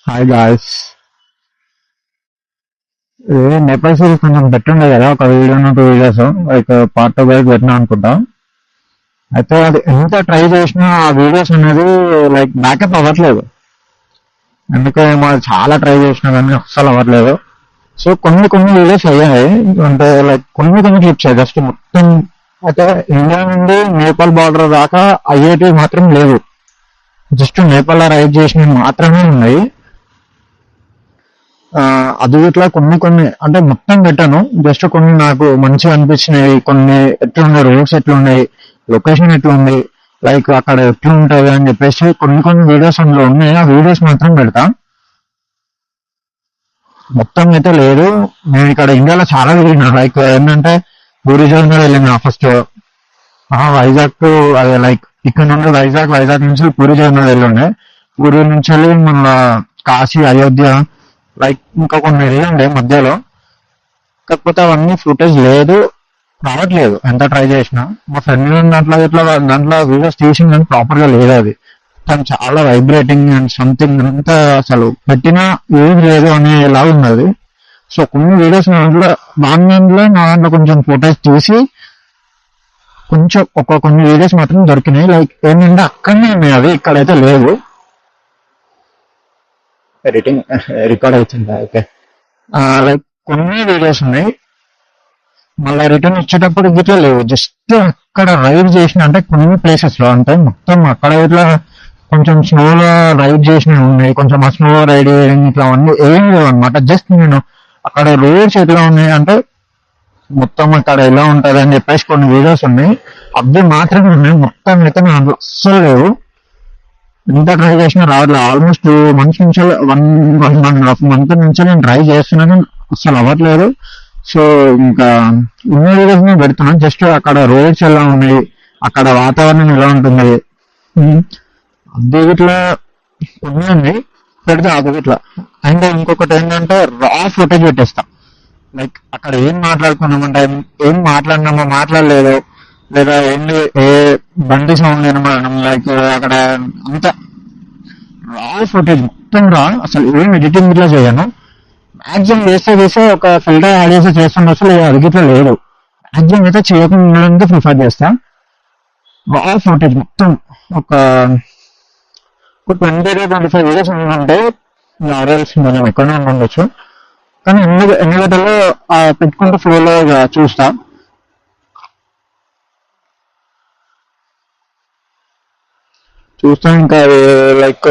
Hi guys. ఇది Nepal series కొంచెం పెట్టుండే కదా, ఒక వీడియో 2 వీడియోస్ లైక్ పార్ట్ 2 వరకు పెట్టినా అనుకుంటా. అయితే అది ఎంత ట్రై చేసినా ఆ వీడియోస్ అనేది లైక్ బ్యాకప్ అవ్వట్లేదు. అందుకే ఏమో చాలా ట్రై చేసినా కానీ అస్సలు అవ్వట్లేదు. సో కొన్ని కొన్ని వీడియోస్ అయ్యాయి, అంటే లైక్ కొన్ని కొన్ని క్లిప్స్ జస్ట్ మొత్తం. అయితే ఇండియా నుండి నేపాల్ బార్డర్ దాకా అయ్యేటివి మాత్రం లేవు. జస్ట్ నేపాల్ రైడ్ చేసినవి మాత్రమే ఉన్నాయి. ఆ, అది ఇట్లా కొన్ని కొన్ని అంటే మొత్తం పెట్టాను, జస్ట్ కొన్ని నాకు మంచిగా అనిపించినవి. కొన్ని ఎట్లున్నాయి, రోడ్స్ ఎట్లున్నాయి, లొకేషన్ ఎట్లుంది, లైక్ అక్కడ ఎట్లుంటది అని చెప్పేసి కొన్ని కొన్ని వీడియోస్ అందులో ఉన్నాయి. ఆ వీడియోస్ మాత్రం పెడతా, మొత్తం అయితే లేదు. నేను ఇక్కడ ఇండియాలో చాలా తిరిగిన, లైక్ ఏంటంటే పూరి జగన్నాథ్ వెళ్ళిన ఫస్ట్. వైజాగ్ టు అదే లైక్ ఇక్కడ నుండి వైజాగ్ నుంచి పూరి జగన్నాథ్ వెళ్ళుండే. పూరి నుంచి వెళ్ళి మన కాశీ, అయోధ్య, లైక్ ఇంకా కొన్ని వెళ్ళండి మధ్యలో. కాకపోతే అవన్నీ ఫుటేజ్ లేదు, రావట్లేదు ఎంత ట్రై చేసినా. మా ఫ్రెండ్ దాంట్లో ఇట్లా దాంట్లో వీడియోస్ తీసింది కానీ ప్రాపర్ గా లేదు అది. తను చాలా వైబ్రేటింగ్ అండ్ సంథింగ్ అంతా అసలు పెట్టినా ఏం లేదు అనేలా ఉన్నది. సో కొన్ని వీడియోస్ నా దాంట్లో కొంచెం ఫుటేజ్ తీసి కొంచెం కొన్ని వీడియోస్ మాత్రం దొరికినాయి. లైక్ ఏంటంటే అక్కడనే ఉన్నాయి అవి, ఇక్కడైతే లేవు. ఎడిటింగ్ రికార్డ్ అవుతుంది. ఓకే. లైక్ కొన్ని వీడియోస్ ఉన్నాయి, మళ్ళీ రిటర్న్ వచ్చేటప్పుడు గిట్లా లేవు. జస్ట్ అక్కడ రైడ్ చేసిన అంటే కొన్ని ప్లేసెస్ లో అంటే మొత్తం అక్కడ ఇట్లా కొంచెం స్నోలో రైడ్ చేసినవి ఉన్నాయి. కొంచెం ఆ స్నో రైడ్ ఇట్లా అన్నీ ఏం లేవు అనమాట. జస్ట్ నేను అక్కడ రోడ్స్ ఎట్లా ఉన్నాయి అంటే మొత్తం అక్కడ ఎలా ఉంటది అని చెప్పేసి కొన్ని వీడియోస్ ఉన్నాయి, అవి మాత్రమే ఉన్నాయి. మొత్తం అయితే నా దాంట్లో అస్సలు లేవు. ఎంత ట్రై చేసినా రావట్లేదు. ఆల్మోస్ట్ 2 months నుంచి 1.5 month నుంచి నేను ట్రై చేస్తున్నాను, అస్సలు అవ్వట్లేదు. సో ఇంకా ఉన్న వీడియోస్ నేను పెడుతున్నాను. జస్ట్ అక్కడ రోడ్స్ ఎలా ఉన్నాయి, అక్కడ వాతావరణం ఎలా ఉంటుంది, అది ఇట్లా ఉన్నాయి, పెడితే అది ఇట్లా. అండ్ ఇంకొకటి ఏంటంటే రా ఫుటేజ్ పెట్టేస్తా. లైక్ అక్కడ ఏం మాట్లాడుకున్నామంటే ఏం మాట్లాడినామో మాట్లాడలేదు, లేదా ఏంటి ఏ బండి సౌండ్ వినబడడం, లైక్ అక్కడ అంతా రా ఫుటేజ్ మొత్తం రా. అసలు ఏం ఎడిటింగ్ ఇట్లా చేయను. మాక్సిమం చేస్తే ఒక ఫిల్టర్ యాడ్ చేసి చేస్తుండొచ్చు, లేదా అది గిట్లా లేదు. మాక్సిమం అయితే చేయకుండా ప్రిఫర్ చేస్తా. రా ఫుటేజ్ మొత్తం ఒక 20 to 25 వీడియోస్ ఉందంటే ఆర్ఎల్స్ మనం ఎక్కడనే ఉండొచ్చు. కానీ ఎన్ని గంటల్లో పెట్టుకుంటే ఫ్లోలో చూస్తా. ఇంకా లైక్